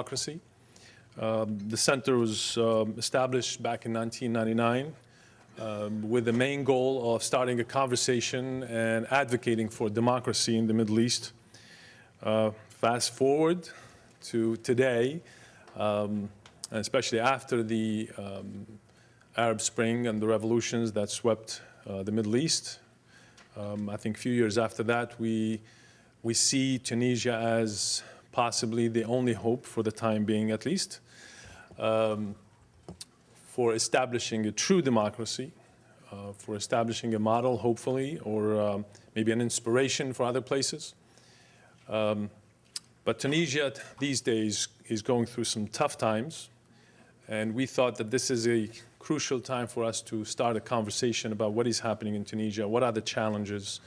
democracy. The center was established back in 1999 with the main goal of starting a conversation and advocating for democracy in the Middle East. Fast forward to today, and especially after the Arab Spring and the revolutions that swept the Middle East. I think a few years after that, we see Tunisia as possibly the only hope, for the time being at least, for establishing a true democracy, for establishing a model, hopefully, or maybe an inspiration for other places. But Tunisia these days is going through some tough times, and we thought that this is a crucial time for us to start a conversation about what is happening in Tunisia, what are the challenges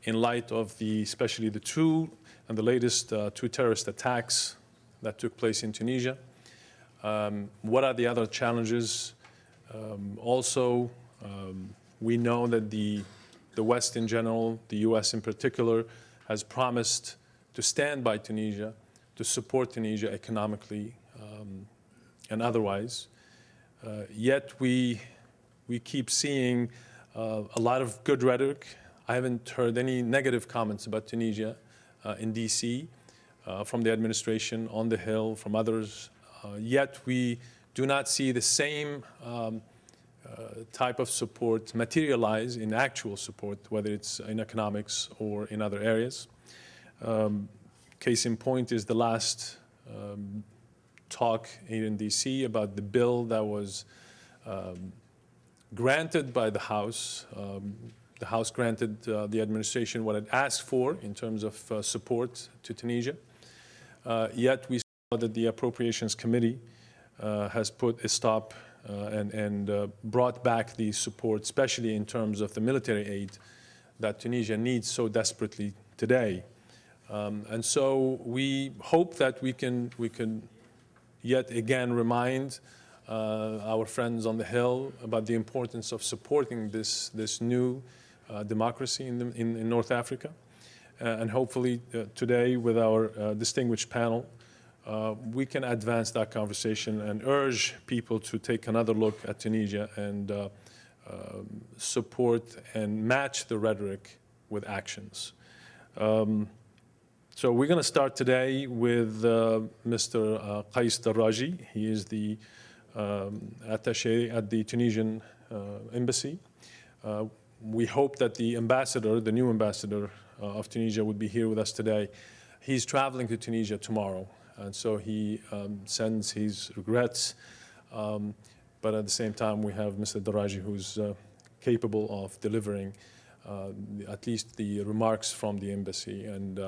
in light of especially the two and the latest two terrorist attacks that took place in Tunisia. What are the other challenges? Also, we know that the West in general, the US in particular, has promised to stand by Tunisia, to support Tunisia economically and otherwise. Yet we keep seeing a lot of good rhetoric. I haven't heard any negative comments about Tunisia in DC from the administration, on the Hill, from others. Yet we do not see the same type of support materialize in actual support, whether it's in economics or in other areas. Case in point is the last talk here in DC about the bill that was granted by the House. The House granted the administration what it asked for in terms of support to Tunisia. Yet we saw that the Appropriations Committee has put a stop and brought back the support, especially in terms of the military aid that Tunisia needs so desperately today. And so we hope that we can yet again remind our friends on the Hill about the importance of supporting this new democracy in North Africa. And hopefully today, with our distinguished panel, we can advance that conversation and urge people to take another look at Tunisia and support and match the rhetoric with actions. So we're going to start today with Mr. Qais Darraji. He is the attaché at the Tunisian embassy. We hope that the ambassador, the new ambassador of Tunisia, would be here with us today. He's traveling to Tunisia tomorrow, and so he sends his regrets. But at the same time, we have Mr. Darraji, who's capable of delivering at least the remarks from the embassy. And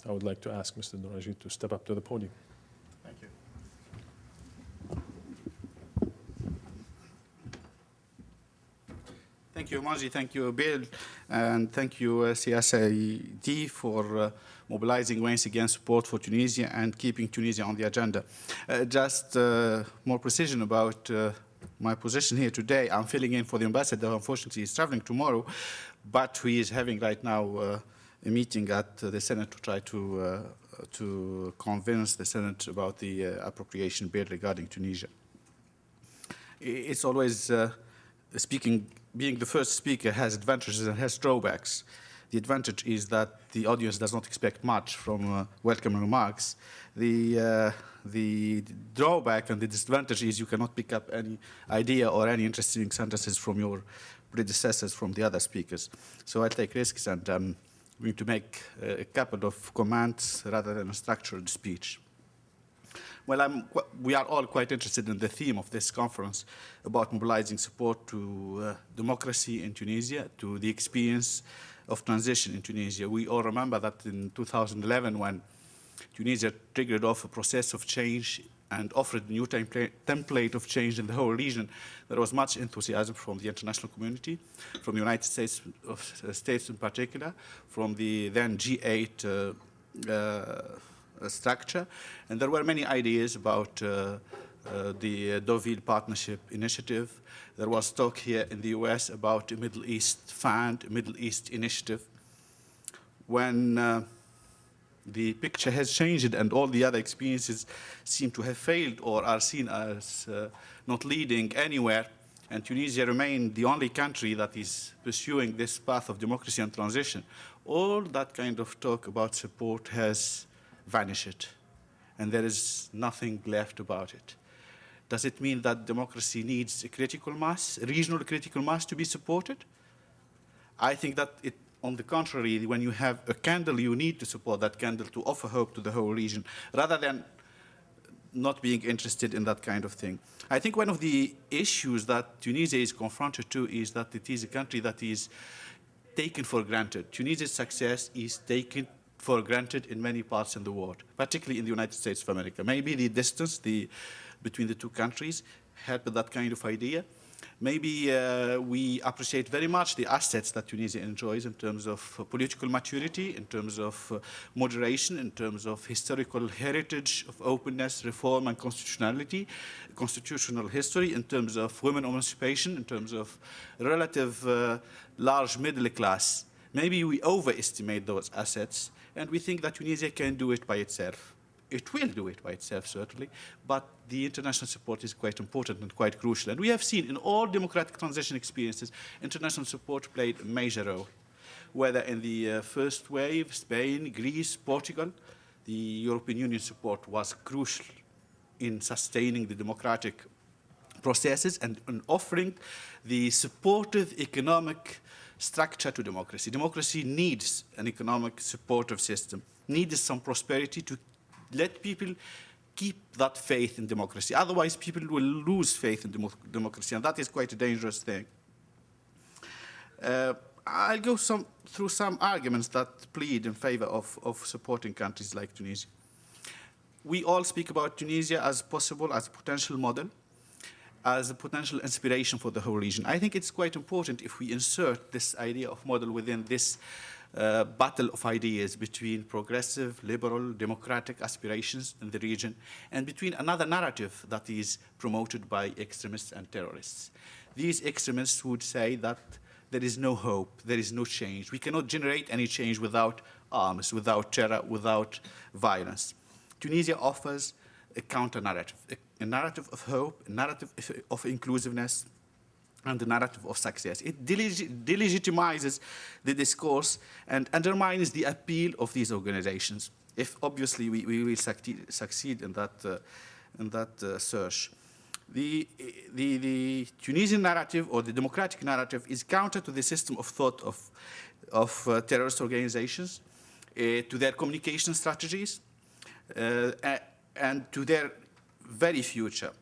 I would like to ask Mr. Darraji to step up to the podium. Thank you. Thank you, Margie. Thank you, Bill. And thank you, CSID, for mobilizing once again support for Tunisia and keeping Tunisia on the agenda. Just more precision about my position here today. I'm filling in for the ambassador. Unfortunately, he's traveling tomorrow, but he is having right now a meeting at the Senate to try to convince the Senate about the appropriation bill regarding Tunisia. It's always being the first speaker has advantages and has drawbacks. The advantage is that the audience does not expect much from welcome remarks. The drawback and the disadvantage is you cannot pick up any idea or any interesting sentences from your predecessors, from the other speakers. So I take risks, and I'm going to make a couple of comments rather than a structured speech. Well, we are all quite interested in the theme of this conference about mobilizing support to democracy in Tunisia, to the experience of transition in Tunisia. We all remember that in 2011, when Tunisia triggered off a process of change and offered a new template of change in the whole region, there was much enthusiasm from the international community, from the United States in particular, from the then G8 structure. And there were many ideas about the Deauville Partnership Initiative. There was talk here in the US about a Middle East Fund, a Middle East Initiative. When The picture has changed, and all the other experiences seem to have failed or are seen as not leading anywhere. And Tunisia remained the only country that is pursuing this path of democracy and transition. All that kind of talk about support has vanished, and there is nothing left about it. Does it mean that democracy needs a critical mass, a regional critical mass to be supported? I think that on the contrary, when you have a candle, you need to support that candle to offer hope to the whole region, rather than not being interested in that kind of thing. I think one of the issues that Tunisia is confronted to is that it is a country that is taken for granted. Tunisia's success is taken for granted in many parts in the world, particularly in the United States of America. Maybe the distance between the two countries helped that kind of idea. Maybe we appreciate very much the assets that Tunisia enjoys in terms of political maturity, in terms of moderation, in terms of historical heritage of openness, reform, and constitutional history, in terms of women emancipation, in terms of relative large middle class. Maybe we overestimate those assets, and we think that Tunisia can do it by itself. It will do it by itself, certainly, but the international support is quite important and quite crucial. And we have seen in all democratic transition experiences, international support played a major role. Whether in the first wave, Spain, Greece, Portugal, the European Union support was crucial in sustaining the democratic processes and in offering the supportive economic structure to democracy. Democracy needs an economic supportive system, needs some prosperity to let people keep that faith in democracy. Otherwise, people will lose faith in democracy, and that is quite a dangerous thing. I'll go through some arguments that plead in favor of supporting countries like Tunisia. We all speak about Tunisia as possible, as a potential model, as a potential inspiration for the whole region. I think it's quite important if we insert this idea of model within this battle of ideas between progressive, liberal, democratic aspirations in the region and between another narrative that is promoted by extremists and terrorists. These extremists would say that there is no hope, there is no change. We cannot generate any change without arms, without terror, without violence. Tunisia offers a counter-narrative, a narrative of hope, a narrative of inclusiveness, and the narrative of success. It delegitimizes the discourse and undermines the appeal of these organizations, if obviously we will succeed in that search. The Tunisian narrative or the democratic narrative is counter to the system of thought of terrorist organizations, to their communication strategies, and to their very future.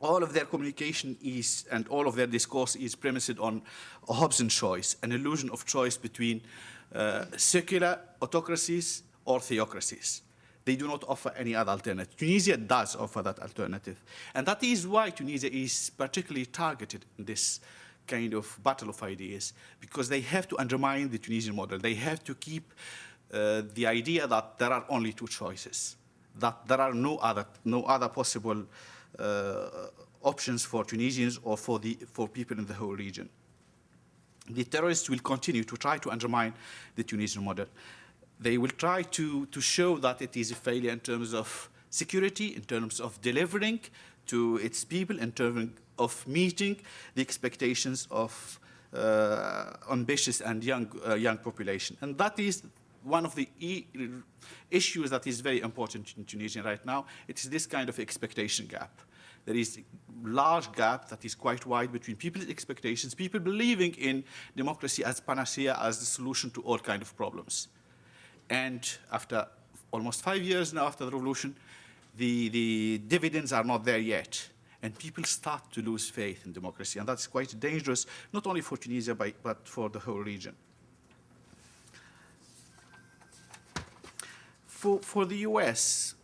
All of their communication is, and all of their discourse is premised on a Hobson choice, an illusion of choice between secular autocracies or theocracies. They do not offer any other alternative. Tunisia does offer that alternative. And that is why Tunisia is particularly targeted in this kind of battle of ideas, because they have to undermine the Tunisian model. They have to keep the idea that there are only two choices, that there are no other possible options for Tunisians or for people in the whole region. The terrorists will continue to try to undermine the Tunisian model. They will try to show that it is a failure in terms of security, in terms of delivering to its people, in terms of meeting the expectations of ambitious and young population. And that is one of the issues that is very important in Tunisia right now. It is this kind of expectation gap. There is a large gap that is quite wide between people's expectations, people believing in democracy as panacea, as the solution to all kinds of problems. And after almost 5 years now after the revolution, the dividends are not there yet. And people start to lose faith in democracy. And that's quite dangerous, not only for Tunisia, but for the whole region. For the US,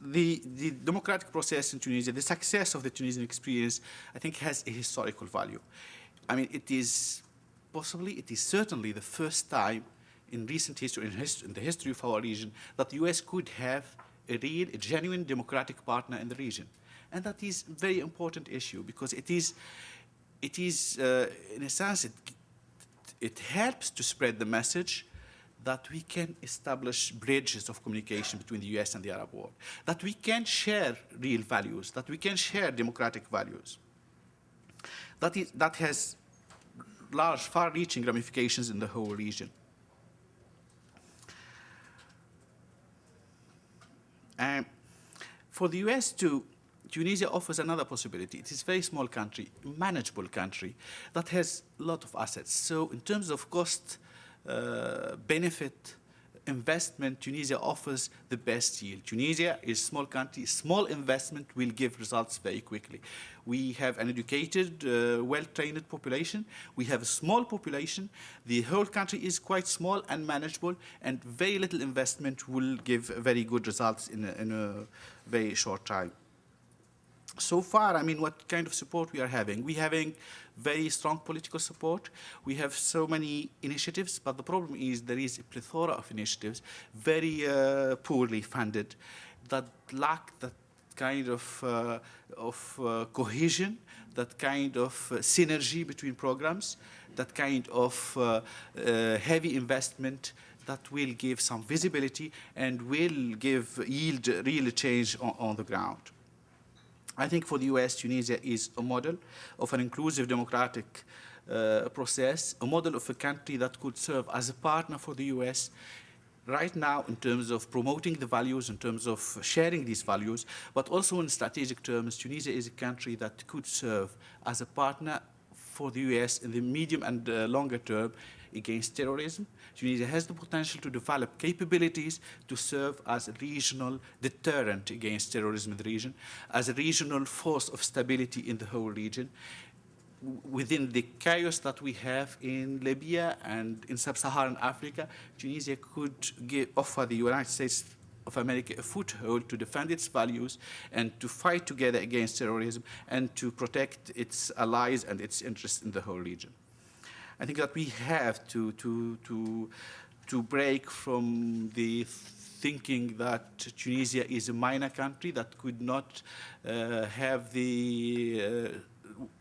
the democratic process in Tunisia, the success of the Tunisian experience, I think has a historical value. I mean, it is certainly the first time in recent history, in the history of our region, that the US could have a genuine democratic partner in the region. And that is a very important issue because it is in a sense, it helps to spread the message that we can establish bridges of communication between the US and the Arab world, that we can share real values, that we can share democratic values. That has large, far-reaching ramifications in the whole region. For the US Tunisia offers another possibility. It is a very small country, manageable country, that has a lot of assets. So in terms of cost, benefit, investment, Tunisia offers the best yield. Tunisia is a small country. Small investment will give results very quickly. We have an educated, well-trained population. We have a small population. The whole country is quite small and manageable, and very little investment will give very good results in a very short time. So far, I mean, what kind of support we are having? We're having very strong political support. We have so many initiatives, but the problem is there is a plethora of initiatives, very poorly funded, that lack that kind of cohesion, that kind of synergy between programs, that kind of heavy investment that will give some visibility and will yield real change on the ground. I think for the US, Tunisia is a model of an inclusive democratic process, a model of a country that could serve as a partner for the US right now in terms of promoting the values, in terms of sharing these values, but also in strategic terms, Tunisia is a country that could serve as a partner for the US in the medium and longer term against terrorism. Tunisia has the potential to develop capabilities to serve as a regional deterrent against terrorism in the region, as a regional force of stability in the whole region. Within the chaos that we have in Libya and in sub-Saharan Africa, Tunisia could offer the United States of America a foothold to defend its values and to fight together against terrorism and to protect its allies and its interests in the whole region. I think that we have to break from the thinking that Tunisia is a minor country that could not have the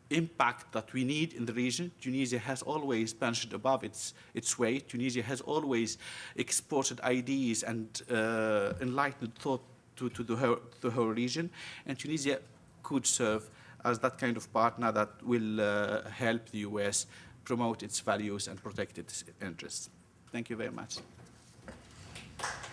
impact that we need in the region. Tunisia has always punched above its weight. Tunisia has always exported ideas and enlightened thought to the whole region. And Tunisia could serve as that kind of partner that will help the US promote its values and protect its interests. Thank you very much.